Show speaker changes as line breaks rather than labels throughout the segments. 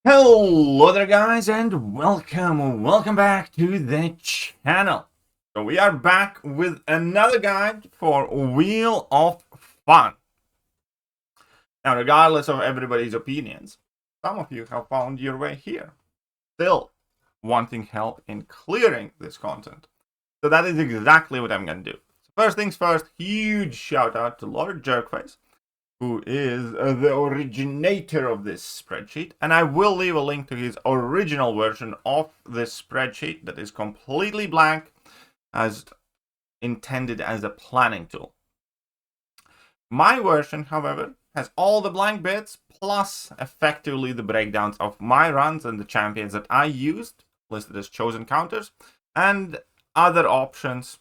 Hello there guys and welcome back to the channel. So we are back with another guide for Wheel of Fun. Now regardless of everybody's opinions, some of you have found your way here, still wanting help in clearing this content. So that is exactly what I'm going to do. So first things first, huge shout out to Lord Jerkface, who is the originator of this spreadsheet, and I will leave a link to his original version of this spreadsheet that is completely blank, as intended as a planning tool. My version, however, has all the blank bits, plus effectively the breakdowns of my runs and the champions that I used, listed as chosen counters, and other options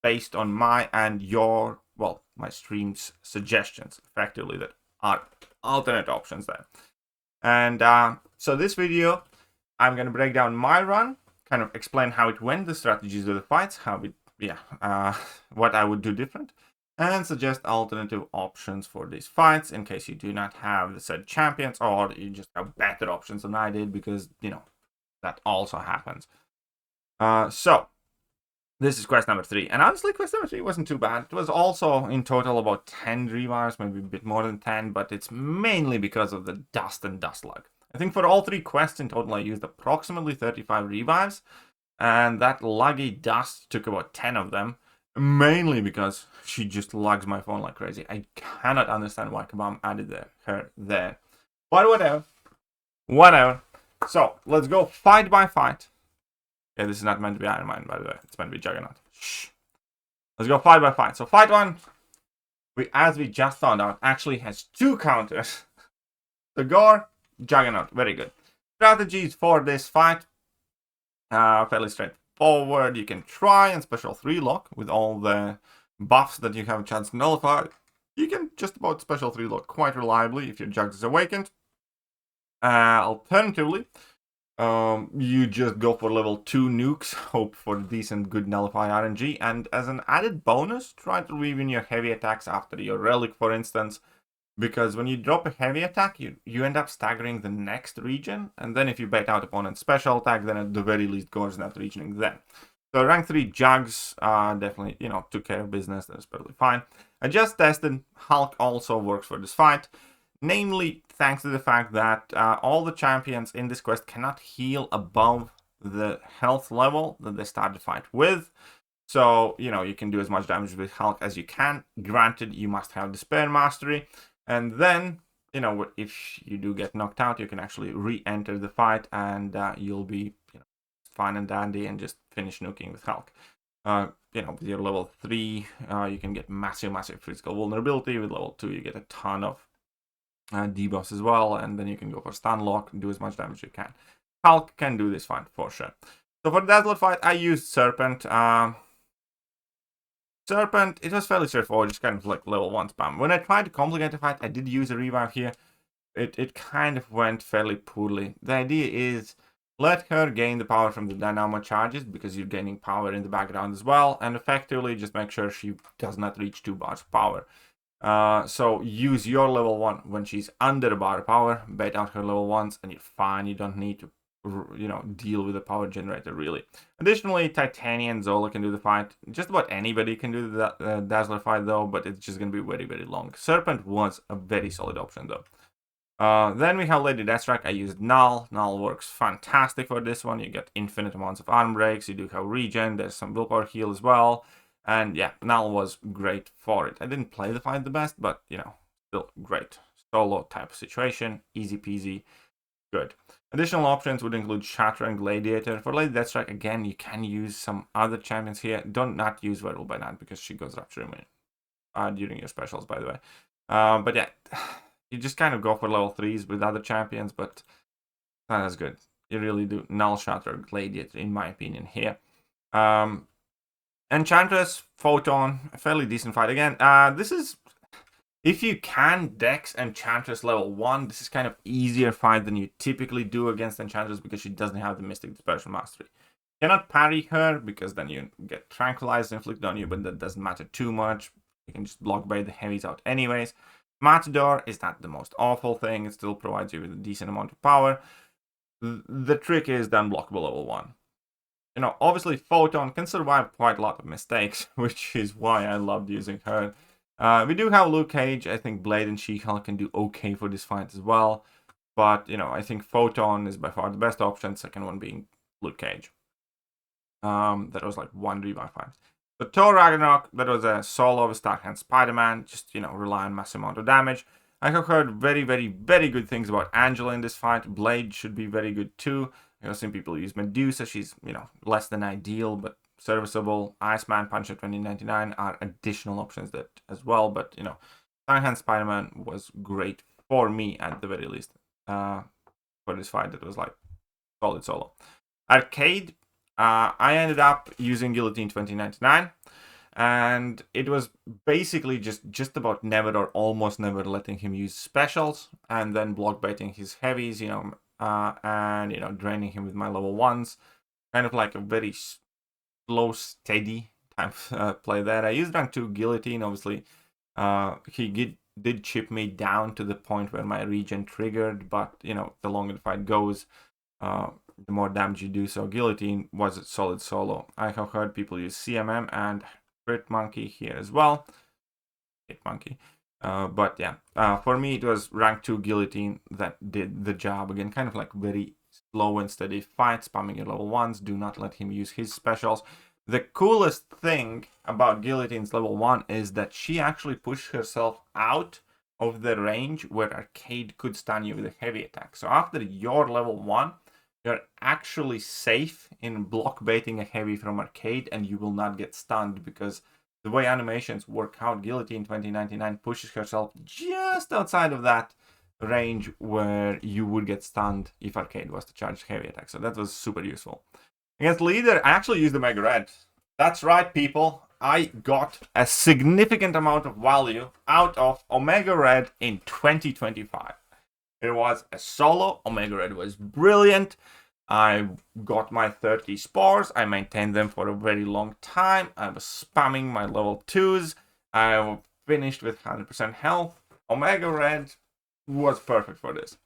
based on my and your, well, my stream's suggestions, effectively, that are alternate options there. And so this video, I'm going to break down my run, kind of explain how it went, the strategies of the fights, how it, what I would do different, and suggest alternative options for these fights in case you do not have the said champions, or you just have better options than I did, because, you know, that also happens. So this is quest number 3, and honestly quest number 3 wasn't too bad. It was also in total about 10 revives, maybe a bit more than 10, but it's mainly because of the dust and dust lug. I think for all 3 quests in total I used approximately 35 revives, and that luggy dust took about 10 of them, mainly because she just lugs my phone like crazy. I cannot understand why Kabam added her there, but whatever. So let's go fight by fight. Yeah, this is not meant to be Iron Man, by the way. It's meant to be Juggernaut. Shh. Let's go fight by fight. So fight 1, as we just found out, actually has 2 counters. The Gore, Juggernaut. Very good. Strategies for this fight, fairly straightforward. You can try and special 3 lock with all the buffs that you have a chance to nullify. You can just about special 3 lock quite reliably if your Jugs is awakened. Alternatively, you just go for level 2 nukes, hope for decent good nullify RNG, and as an added bonus, try to weave in your heavy attacks after your relic, for instance, because when you drop a heavy attack, you end up staggering the next region, and then if you bait out opponent's special attack, then at the very least Gore's not regioning then. So rank 3 Jugs definitely, you know, took care of business. That's perfectly fine. I just tested Hulk also works for this fight. Namely, thanks to the fact that all the champions in this quest cannot heal above the health level that they start the fight with. So, you know, you can do as much damage with Hulk as you can. Granted, you must have Despair Mastery. And then, you know, if you do get knocked out, you can actually re-enter the fight and you'll be, you know, fine and dandy and just finish nuking with Hulk. You know, with your level 3, you can get massive physical vulnerability. With level 2, you get a ton of debuffs as well, and then you can go for stun lock and do as much damage as you can. Hulk can do this fight for sure. So for the Dazzler fight, I used Serpent. Serpent, it was fairly straightforward, just kind of like level 1 spam. When I tried to complicate the fight, I did use a revive here. It kind of went fairly poorly. The idea is let her gain the power from the dynamo charges, because you're gaining power in the background as well, and effectively just make sure she does not reach too much power. So use your level 1 when she's under a bar of power, bait out her level 1s, and you're fine. You don't need to, you know, deal with the power generator really. Additionally, Titania and Zola can do the fight. Just about anybody can do the Dazzler fight though, but it's just going to be very long. Serpent was a very solid option though. Then we have Lady Deathstrike. I used Null. Null works fantastic for this one. You get infinite amounts of arm breaks. You do have regen. There's some willpower heal as well. And yeah, Null was great for it. I didn't play the fight the best, but, you know, still great. Solo type of situation, easy peasy, good. Additional options would include Shatter and Gladiator. For Lady Deathstrike, again, you can use some other champions here. Don't not use Werewolf by Night, because she goes Rupture Immune during your specials, by the way. But yeah, you just kind of go for level 3s with other champions, but not as good. You really do Null, Shatter, Gladiator, in my opinion, here. Enchantress, Photon, a fairly decent fight. Again, this is, if you can Dex Enchantress level 1, this is kind of easier fight than you typically do against Enchantress, because she doesn't have the Mystic Dispersion Mastery. You cannot parry her, because then you get Tranquilized inflicted on you, but that doesn't matter too much. You can just block bait the heavies out anyways. Matador is not the most awful thing. It still provides you with a decent amount of power. the trick is the unblockable level 1. You know, obviously Photon can survive quite a lot of mistakes, which is why I loved using her. We do have Luke Cage. I think Blade and She-Hulk can do okay for this fight as well. But, you know, I think Photon is by far the best option, second one being Luke Cage. That was like 1 revive fight. So Thor Ragnarok, that was a solo with Starhand Spider-Man, just, you know, rely on massive amount of damage. I have heard very, very, very good things about Angela in this fight. Blade should be very good too. I've seen people use Medusa. She's, you know, less than ideal, but serviceable. Iceman, Punisher 2099 are additional options that as well. But, you know, Starhand Spider-Man was great for me at the very least. For this fight, that was like solid solo. Arcade, I ended up using Guillotine 2099. And it was basically just about never or almost never letting him use specials, and then block baiting his heavies, you know, and, you know, draining him with my level 1s. Kind of like a very slow, steady type play there. I used rank 2 Guillotine, obviously. He did chip me down to the point where my regen triggered, but, you know, the longer the fight goes, the more damage you do. So Guillotine was a solid solo. I have heard people use CMM and Crit Monkey here as well. Hit Monkey. But yeah, for me it was rank 2 Guillotine that did the job. Again, kind of like very slow and steady fight, spamming your level 1s. Do not let him use his specials. The coolest thing about Guillotine's level 1 is that she actually pushed herself out of the range where Arcade could stun you with a heavy attack. So after your level 1, you're actually safe in block baiting a heavy from Arcade, and you will not get stunned, because the way animations work out, Guillotine 2099 pushes herself just outside of that range where you would get stunned if Arcade was to charge heavy attack. So that was super useful. Against Leader, I actually used Omega Red. That's right, people. I got a significant amount of value out of Omega Red in 2025. It was a solo. Omega Red was brilliant. I got my 30 spores. I maintained them for a very long time. I was spamming my level 2s. I finished with 100% health. Omega Red was perfect for this.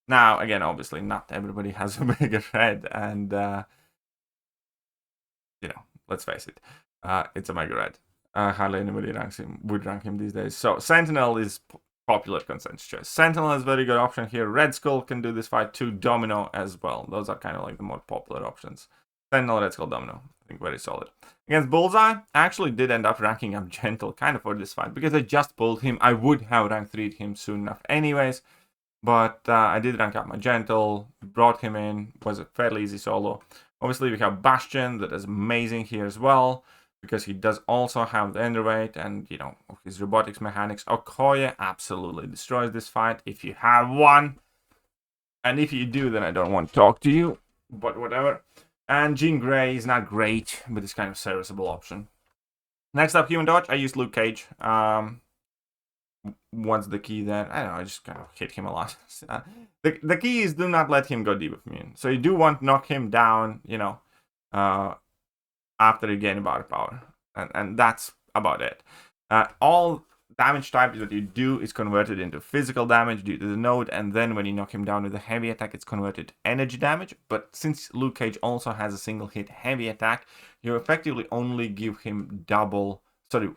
Now, again, obviously, not everybody has Omega Red, and, you know, let's face it, it's Omega Red. Hardly anybody would rank him these days. So, Sentinel is popular consensus choice. Sentinel is a very good option here. Red Skull can do this fight too. Domino as well. Those are kind of like the more popular options. Sentinel, Red Skull, Domino. I think very solid. Against Bullseye, I actually did end up ranking up Gentle kind of for this fight, because I just pulled him. I would have rank 3'd him soon enough anyways, but I did rank up my Gentle, brought him in, was a fairly easy solo. Obviously, we have Bastion, that is amazing here as well, because he does also have the Enderweight and, you know, his robotics mechanics. Okoye absolutely destroys this fight if you have one. And if you do, then I don't want to talk to you, but whatever. And Jean Grey is not great, but it's kind of a serviceable option. Next up, Human Dodge. I used Luke Cage. What's the key there? I don't know, I just kind of hit him a lot. The key is do not let him go debuff immune. So you do want to knock him down, you know, after you gain bar power. And that's about it. All damage type that you do is converted into physical damage due to the node, and then when you knock him down with a heavy attack, it's converted to energy damage. But since Luke Cage also has a single hit heavy attack, you effectively only give him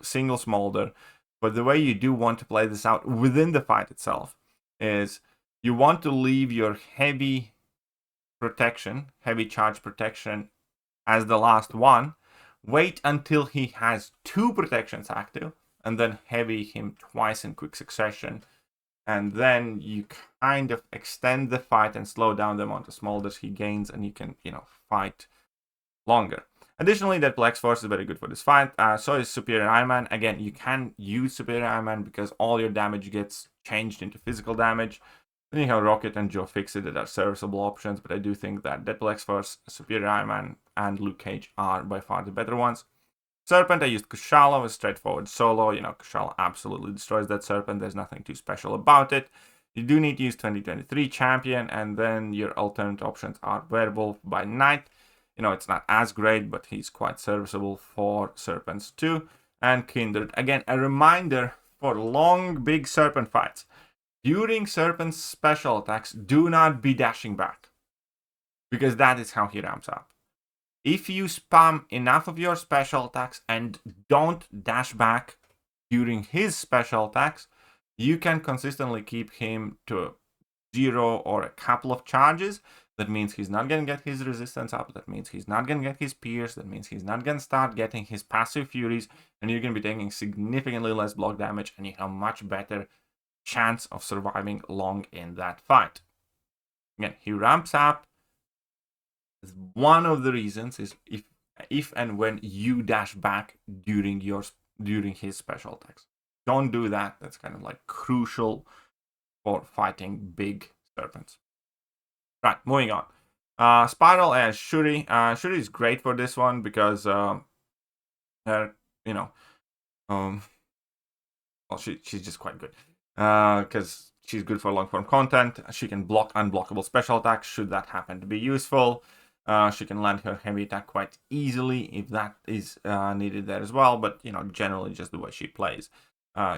single smolder. But the way you do want to play this out within the fight itself is you want to leave your heavy charge protection as the last one. Wait until he has 2 protections active, and then heavy him twice in quick succession. And then you kind of extend the fight and slow down the amount of smolders he gains, and you can, you know, fight longer. Additionally, Deadpool X-Force is very good for this fight. So is Superior Iron Man. Again, you can use Superior Iron Man because all your damage gets changed into physical damage. Then you have Rocket and Joe Fixit that are serviceable options, but I do think that Deadpool X-Force, Superior Iron Man, and Luke Cage are by far the better ones. Serpent, I used Kushala, a straightforward solo. You know, Kushala absolutely destroys that Serpent. There's nothing too special about it. You do need to use 2023 Champion, and then your alternate options are Werewolf by Night. You know, it's not as great, but he's quite serviceable for Serpents too. And Kindred. Again, a reminder for long, big Serpent fights. During Serpent's special attacks, do not be dashing back. because that is how he ramps up. If you spam enough of your special attacks and don't dash back during his special attacks, you can consistently keep him to 0 or a couple of charges. That means he's not going to get his resistance up. That means he's not going to get his pierce. That means he's not going to start getting his passive furies. And you're going to be taking significantly less block damage. And you have a much better chance of surviving long in that fight. Again, he ramps up. One of the reasons is if and when you dash back during his special attacks. Don't do that. That's kind of like crucial for fighting big serpents. Right, moving on. Spiral and Shuri. Shuri is great for this one because her, well, she's just quite good. Because she's good for long form content. She can block unblockable special attacks should that happen to be useful. She can land her heavy attack quite easily if that is needed there as well. But generally just the way she plays.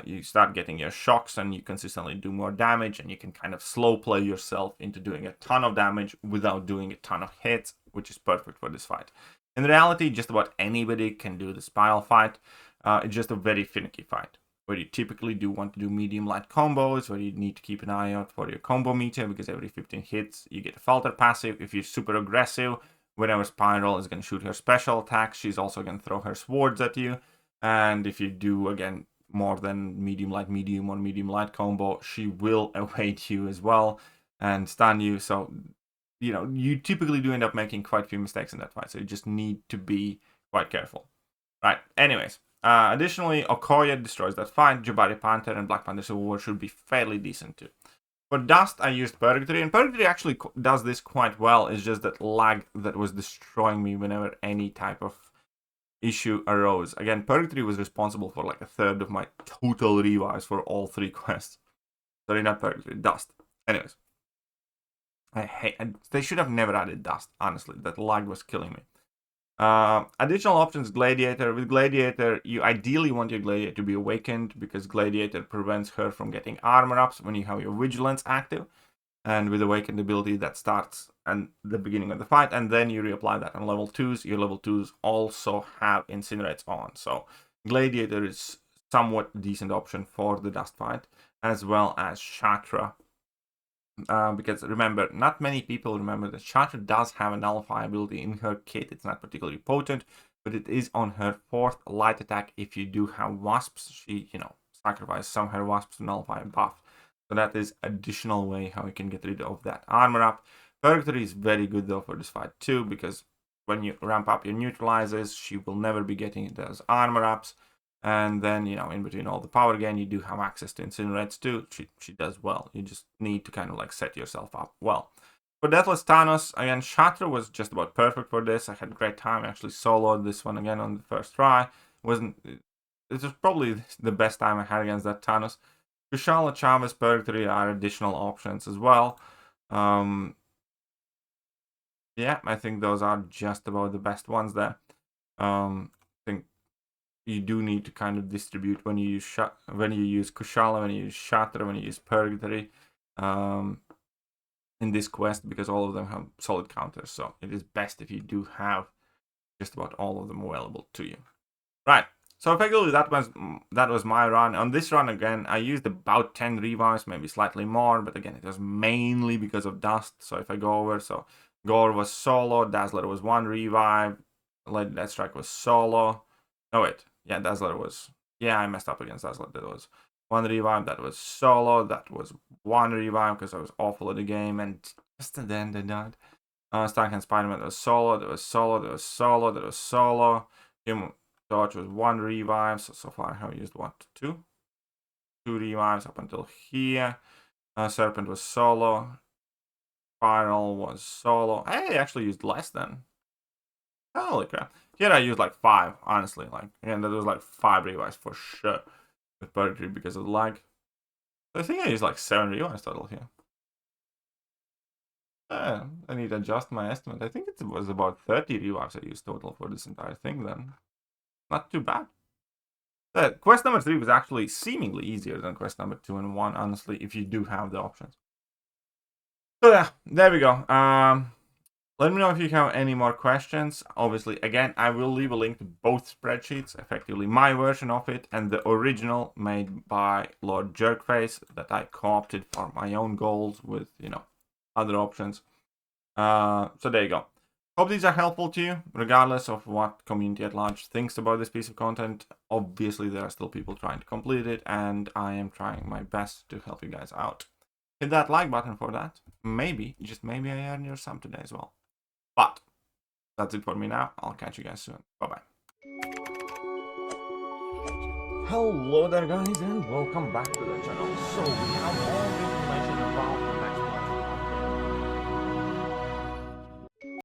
You start getting your shocks and you consistently do more damage, and you can kind of slow play yourself into doing a ton of damage without doing a ton of hits, which is perfect for this fight. In reality, just about anybody can do the Spiral fight. It's just a very finicky fight, where you typically do want to do medium-light combos, where you need to keep an eye out for your combo meter, because every 15 hits you get a falter passive. If you're super aggressive, whenever Spiral is going to shoot her special attack, she's also going to throw her swords at you. And if you do, again, more than medium-light medium or medium-light combo, she will evade you as well and stun you. So, you typically do end up making quite a few mistakes in that fight. So you just need to be quite careful. Right, anyways. Additionally, Okoye destroys that fight. Jabari Panther and Black Panther Civil War should be fairly decent too. For Dust, I used Purgatory, and Purgatory actually does this quite well. It's just that lag that was destroying me whenever any type of issue arose. Again, Purgatory was responsible for like a third of my total revives for all 3 quests. Sorry, not Purgatory, Dust. Anyways. They should have never added Dust, honestly. That lag was killing me. Additional options, Gladiator. With Gladiator, you ideally want your Gladiator to be awakened, because Gladiator prevents her from getting armor ups when you have your Vigilance active. And with Awakened ability, that starts at the beginning of the fight, and then you reapply that on level 2s. Your level 2s also have Incinerates on. So Gladiator is somewhat decent option for the Dust fight, as well as Shatra. Because remember, not many people remember that Shatra does have a Nullify ability in her kit. It's not particularly potent, but it is on her 4th light attack. If you do have Wasps, she, sacrifices some of her Wasps to Nullify buff. So that is additional way how you can get rid of that armor up. Purgatory is very good though for this fight too, because when you ramp up your neutralizers, she will never be getting those armor ups. And then, in between all the power gain, you do have access to Incinerates too. She does well. You just need to kind of like set yourself up well. For Deathless Thanos, again, Shatra was just about perfect for this. I had a great time. I actually soloed this one again on the first try. It was probably the best time I had against that Thanos. Kushala, Chavez, Purgatory are additional options as well. Yeah, I think those are just about the best ones there. I think you do need to kind of distribute when you use Kushala, when you use Shatra, when you use Purgatory in this quest, because all of them have solid counters. So it is best if you do have just about all of them available to you. Right. So effectively, that was my run. On this run, again, I used about 10 revives, maybe slightly more, but again, it was mainly because of Dust. So if I go over, so Gore was solo, Dazzler was 1 revive, Lady Deathstrike was solo. Oh wait, yeah, Dazzler was, yeah, I messed up against Dazzler. That was 1 revive, that was solo, that was 1 revive because I was awful at the game, and just at the end I died. Starkhand Spider-Man, that was solo, that was solo, that was solo, that was solo. Human Dodge was 1 revive, so far I have used 2 revives up until here. Serpent was solo. Spiral was solo. I actually used less than. Holy crap. Here I used like 5, honestly. Like, again, that was like 5 revives for sure with Purgatory because of the lag. I think I used like 7 revives total here. I need to adjust my estimate. I think it was about 30 revives I used total for this entire thing then. Not too bad. Quest number 3 was actually seemingly easier than quest number 2 and 1, honestly, if you do have the options. So yeah, there we go. Let me know if you have any more questions. Obviously, again, I will leave a link to both spreadsheets, effectively my version of it and the original made by Lord Jerkface that I co-opted for my own goals with, you know, other options. So there you go. Hope these are helpful to you, regardless of what community at large thinks about this piece of content. Obviously, there are still people trying to complete it, and I am trying my best to help you guys out. Hit that like button for that. Maybe, just maybe I earn your sum today as well. But that's it for me now. I'll catch you guys soon. Bye-bye. Hello there, guys, and welcome back to the channel. So we have all the information about